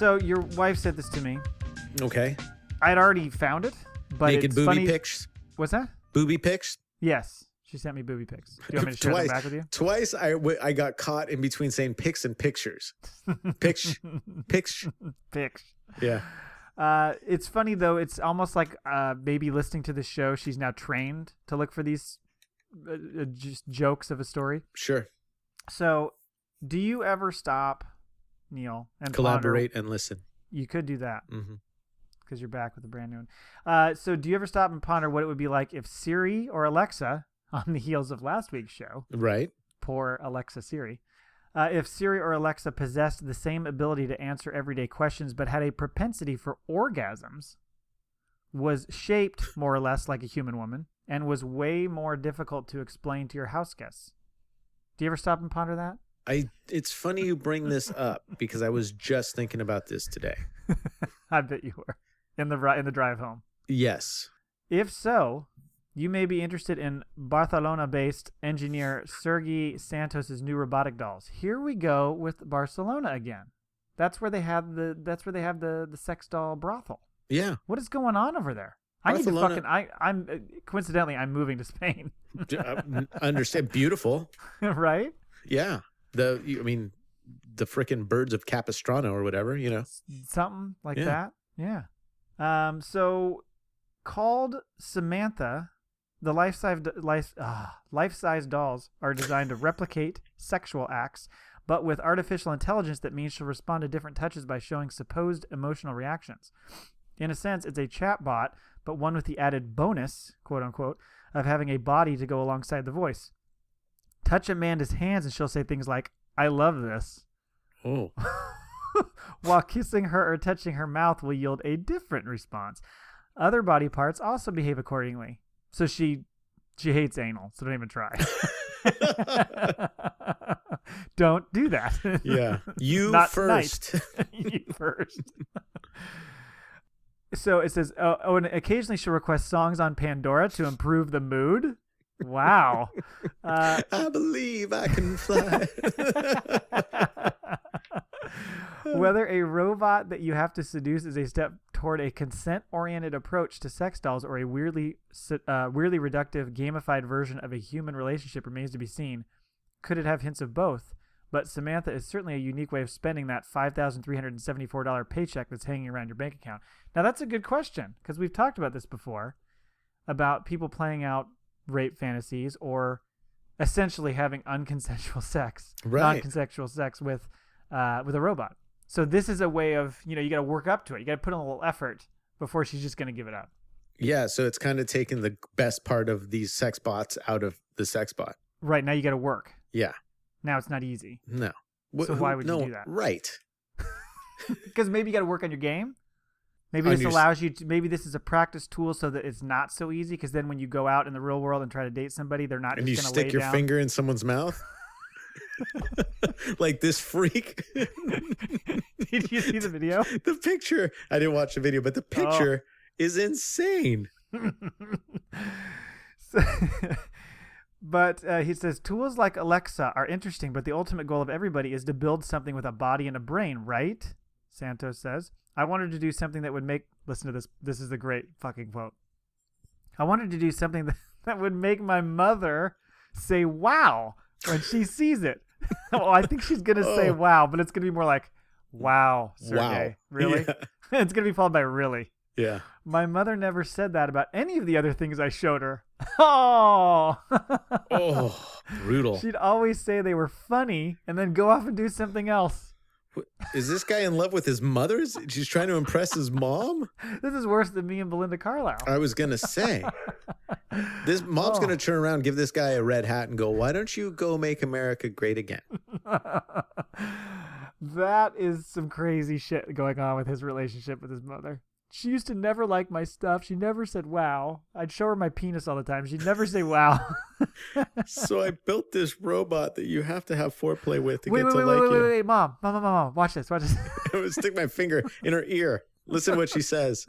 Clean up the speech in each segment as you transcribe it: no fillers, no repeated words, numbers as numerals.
So your wife sent this to me. Okay. I'd already found it, but Naked it's booby funny. pics. What's that? Booby pics. Yes. She sent me booby pics. Do you want me to share them back with you? Twice I got caught in between saying pics and pictures. Pics. Yeah. It's funny, though. It's almost like maybe listening to the show, she's now trained to look for these just jokes of a story. Sure. So do you ever stop, Neil, and collaborate and listen? You could do that. Mm-hmm. Because you're back with a brand new one. So do you ever stop and ponder what it would be like if Siri or Alexa, on the heels of last week's show, right? Poor Alexa Siri. If Siri or Alexa possessed the same ability to answer everyday questions but had a propensity for orgasms, was shaped more or less like a human woman, and was way more difficult to explain to your house guests. Do you ever stop and ponder that? It's funny you bring this up because I was just thinking about this today. I bet you were. In the drive home. Yes. If so, you may be interested in Barcelona-based engineer Sergi Santos' new robotic dolls. Here we go with Barcelona again. That's where they have the sex doll brothel. Yeah. What is going on over there? Barcelona, I'm coincidentally I'm moving to Spain. Understand? Beautiful. Right? Yeah. The frickin' birds of Capistrano or whatever, Something like that. Yeah. So called Samantha, the life-size dolls are designed to replicate sexual acts, but with artificial intelligence that means she'll respond to different touches by showing supposed emotional reactions. In a sense, it's a chatbot, but one with the added bonus, quote unquote, of having a body to go alongside the voice. Touch Amanda's hands and she'll say things like, "I love this." Oh. While kissing her or touching her mouth will yield a different response. Other body parts also behave accordingly. So she hates anal, so don't even try. Don't do that. Yeah. You Not first. You first. So it says, and occasionally she'll request songs on Pandora to improve the mood. Wow. I believe I can fly. Whether a robot that you have to seduce is a step toward a consent-oriented approach to sex dolls or a weirdly reductive, gamified version of a human relationship remains to be seen. Could it have hints of both? But Samantha is certainly a unique way of spending that $5,374 paycheck that's hanging around your bank account. Now, that's a good question, because we've talked about this before, about people playing out rape fantasies or essentially having unconsensual sex, non-consensual sex with a robot. So this is a way of, you got to work up to it. You got to put in a little effort before she's just going to give it up. Yeah, so it's kind of taking the best part of these sex bots out of the sex bot. Right, now you got to work. Yeah. Now it's not easy. No. So why would you do that? Right. Because maybe you got to work on your game. Maybe this allows you to, maybe this is a practice tool so that it's not so easy, because then when you go out in the real world and try to date somebody, they're not just going to lay down. And you stick your finger in someone's mouth? Like this freak. Did you see the video? The picture. I didn't watch the video, but the picture is insane. But he says, tools like Alexa are interesting, but the ultimate goal of everybody is to build something with a body and a brain, right? Santos says. I wanted to do something that would make, listen to this. This is a great fucking quote. I wanted to do something that would make my mother say, wow, when she sees it. I think she's going to say, wow, but it's going to be more like, wow, Sergey. Wow. Really? Yeah. It's going to be followed by really. Yeah. My mother never said that about any of the other things I showed her. Oh. Oh, brutal. She'd always say they were funny and then go off and do something else. Is this guy in love with his mother? She's trying to impress his mom? This is worse than me and Belinda Carlisle. I was going to say. This mom's going to turn around, give this guy a red hat and go, why don't you go make America great again? That is some crazy shit going on with his relationship with his mother. She used to never like my stuff. She never said wow. I'd show her my penis all the time. She'd never say wow. So I built this robot that you have to have foreplay with to get to like you. Wait, Mom, watch this. I would stick my finger in her ear. Listen to what she says.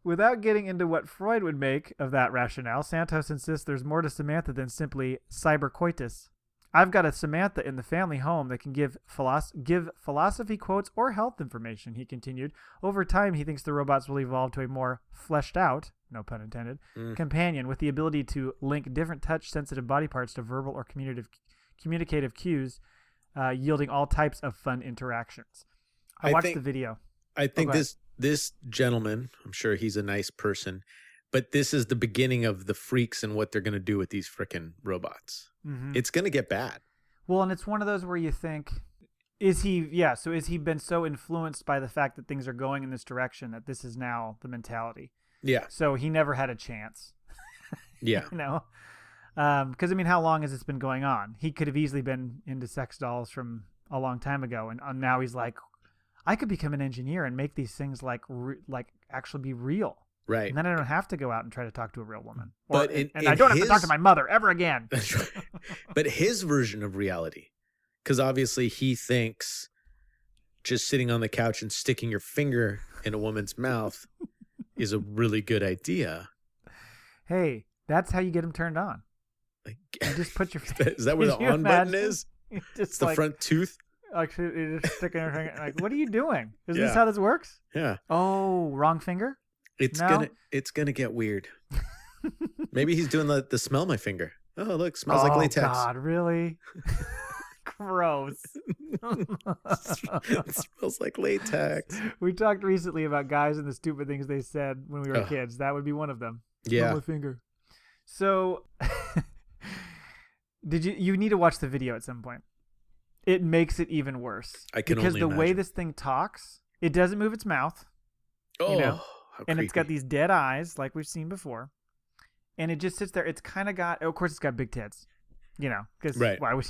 Without getting into what Freud would make of that rationale, Santos insists there's more to Samantha than simply cybercoitus. I've got a Samantha in the family home that can give philosophy quotes or health information, he continued. Over time, he thinks the robots will evolve to a more fleshed out, no pun intended, companion with the ability to link different touch-sensitive body parts to verbal or communicative cues, yielding all types of fun interactions. I watched the video. I think this gentleman, I'm sure he's a nice person, but this is the beginning of the freaks and what they're going to do with these frickin' robots. Mm-hmm. It's going to get bad. Well, and it's one of those where you think, is he been so influenced by the fact that things are going in this direction that this is now the mentality? Yeah. So he never had a chance. Yeah. You know? Because, I mean, how long has this been going on? He could have easily been into sex dolls from a long time ago. And now he's like, I could become an engineer and make these things like actually be real. Right. And then I don't have to go out and try to talk to a real woman. And I don't have to talk to my mother ever again. That's right. But his version of reality, because obviously he thinks just sitting on the couch and sticking your finger in a woman's mouth is a really good idea. Hey, that's how you get him turned on. Like, you just put your finger. Is that where the on button is? It's the front tooth? Like, you're just sticking your finger. Like, what are you doing? Is this how this works? Yeah. Oh, wrong finger? It's gonna get weird. Maybe he's doing the smell my finger. Oh, look, smells like latex. Oh God, really? Gross. It smells like latex. We talked recently about guys and the stupid things they said when we were kids. That would be one of them. Yeah. Smell my finger. So, you need to watch the video at some point. It makes it even worse. I can because only the imagine. way this thing talks, it doesn't move its mouth. Oh. You know? And creepy. it's got these dead eyes like we've seen before. And it just sits there. It's kind of got, of course, it's got big tits, you know, because why would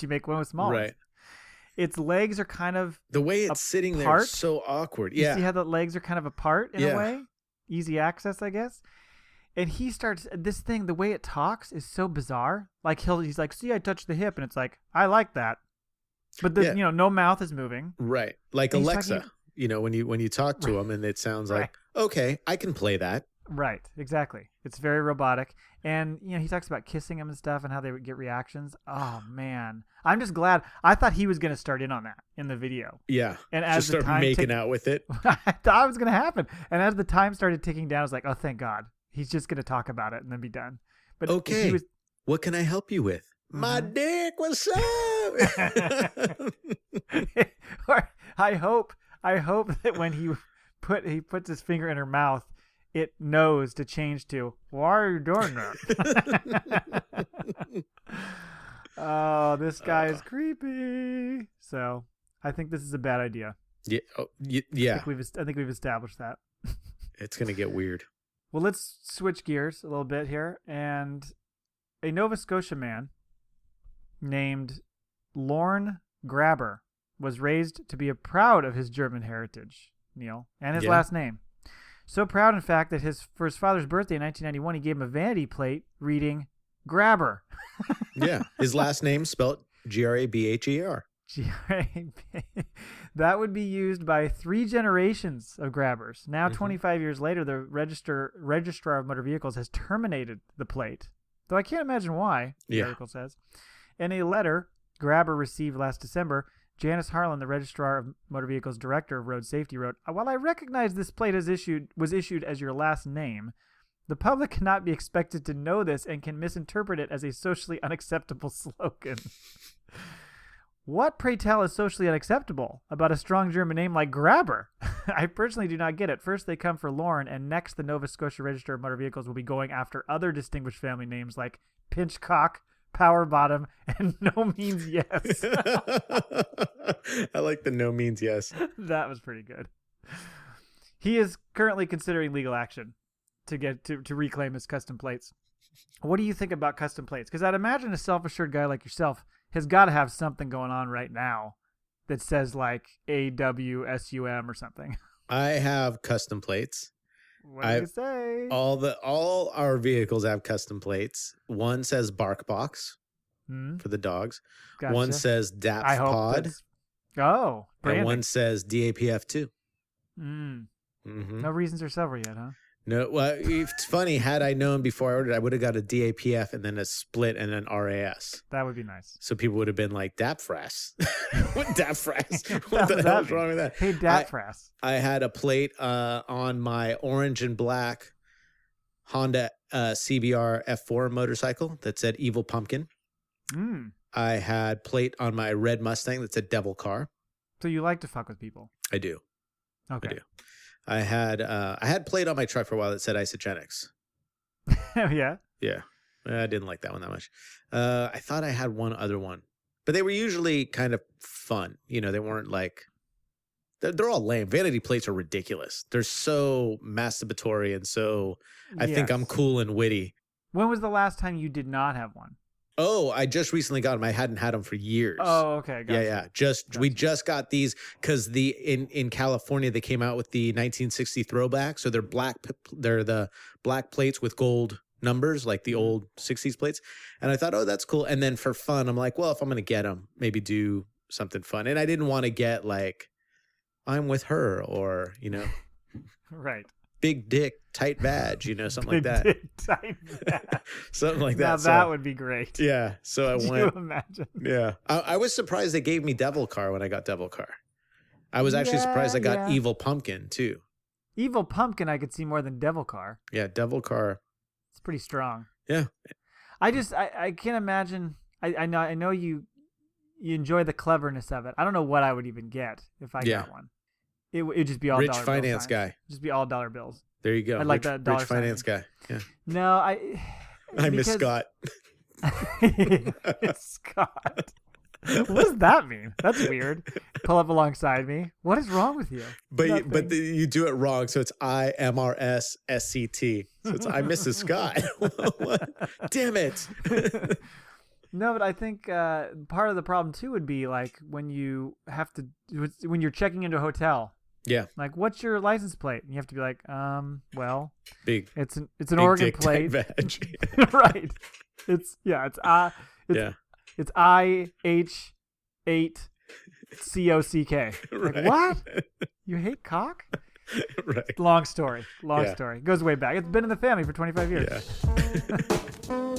you make one with small ones? Its legs are kind of the way it's sitting there is so awkward. Yeah. You see how the legs are kind of apart in a way? Easy access, I guess. And he starts, this thing, the way it talks is so bizarre. Like he's like, see, I touched the hip. And it's like, I like that. But no mouth is moving. Right. Like and Alexa, when you talk to him and it sounds like, okay, I can play that. Right, exactly. It's very robotic. And, he talks about kissing him and stuff and how they would get reactions. Oh, man. I'm just glad. I thought he was going to start in on that in the video. Yeah. And as just start making out with it. I thought it was going to happen. And as the time started ticking down, I was like, oh, thank God. He's just going to talk about it and then be done. But okay. What can I help you with? Mm-hmm. My dick, what's up? Or I hope that when he puts his finger in her mouth, it knows to change to, why are you doing that? Oh, this guy is creepy. So I think this is a bad idea. Yeah. Yeah. I think we've established that. It's going to get weird. Well, let's switch gears a little bit here. And a Nova Scotia man named Lorne Grabber was raised to be proud of his German heritage, Neil, and his last name. So proud, in fact, that for his father's birthday in 1991, he gave him a vanity plate reading Grabber. Yeah, his last name spelled Grabher. That would be used by 3 generations of Grabbers. Now, 25 years later, the registrar of motor vehicles has terminated the plate, though I can't imagine why, the article says. In a letter Grabber received last December, Janice Harlan, the Registrar of Motor Vehicles Director of Road Safety, wrote, while I recognize this plate was issued as your last name, the public cannot be expected to know this and can misinterpret it as a socially unacceptable slogan. What, pray tell, is socially unacceptable about a strong German name like Grabber? I personally do not get it. First, they come for Lauren, and next, the Nova Scotia Register of Motor Vehicles will be going after other distinguished family names like Pinchcock, Power Bottom, and No Means Yes. I like the No Means Yes. That was pretty good. He is currently considering legal action to get to reclaim his custom plates. What do you think about custom plates? Because I'd imagine a self-assured guy like yourself has got to have something going on right now that says like AWSUM or something. I have custom plates. What do you say? All our vehicles have custom plates. One says Bark Box for the dogs. Gotcha. One says DAPS Pod. Branding. And one says DAPF2. No reasons are several yet, huh? No, well, it's funny. Had I known before I ordered, I would have got a DAPF and then a split and an RAS. That would be nice. So people would have been like, DAPFRAS. What DAPFRAS? What the Does hell's that wrong with that? Hey, DAPFRAS. I had a plate on my orange and black Honda CBR F4 motorcycle that said Evil Pumpkin. Mm. I had plate on my red Mustang that said Devil Car. So you like to fuck with people? I do. Okay. I do. I had plate on my truck for a while that said Isogenics. Yeah. Yeah. I didn't like that one that much. I thought I had one other one, but they were usually kind of fun. You know, they weren't like, they're all lame. Vanity plates are ridiculous. They're so masturbatory and so I think I'm cool and witty. When was the last time you did not have one? Oh, I just recently got them. I hadn't had them for years. Oh, okay. Gotcha. Yeah. We just got these because in California they came out with the 1960 throwback. So they're the black plates with gold numbers, like the old 60s plates. And I thought, oh, that's cool. And then for fun, I'm like, well, if I'm gonna get them, maybe do something fun. And I didn't want to get like, I'm with her, or right. Big dick, tight badge, something like that. Big dick, tight badge. Something like that. Now that would be great. Yeah. So I Could went. you imagine? Yeah. I was surprised they gave me Devil Car when I got Devil Car. I was actually surprised I got Evil Pumpkin too. Evil Pumpkin I could see more than Devil Car. Yeah, Devil Car. It's pretty strong. Yeah. I can't imagine. I know you enjoy the cleverness of it. I don't know what I would even get if I got one. It'd just be all rich dollar finance bills. guy. Just be all dollar bills. There you go. I'd like that dollar rich finance guy. Yeah. No, I miss Scott. Scott. What does that mean? That's weird. Pull up alongside me. What is wrong with you? But you do it wrong. So it's IMRSSCT. So it's I Mrs. Scott. What? Damn it. No, but I think part of the problem too would be like when you're checking into a hotel. Yeah. Like, what's your license plate? And you have to be like, well, big. It's an Oregon plate. Badge. Right. It's IH8COCK. Right. Like, what? You hate cock? Right. Long story. Goes way back. It's been in the family for 25 years. Yeah.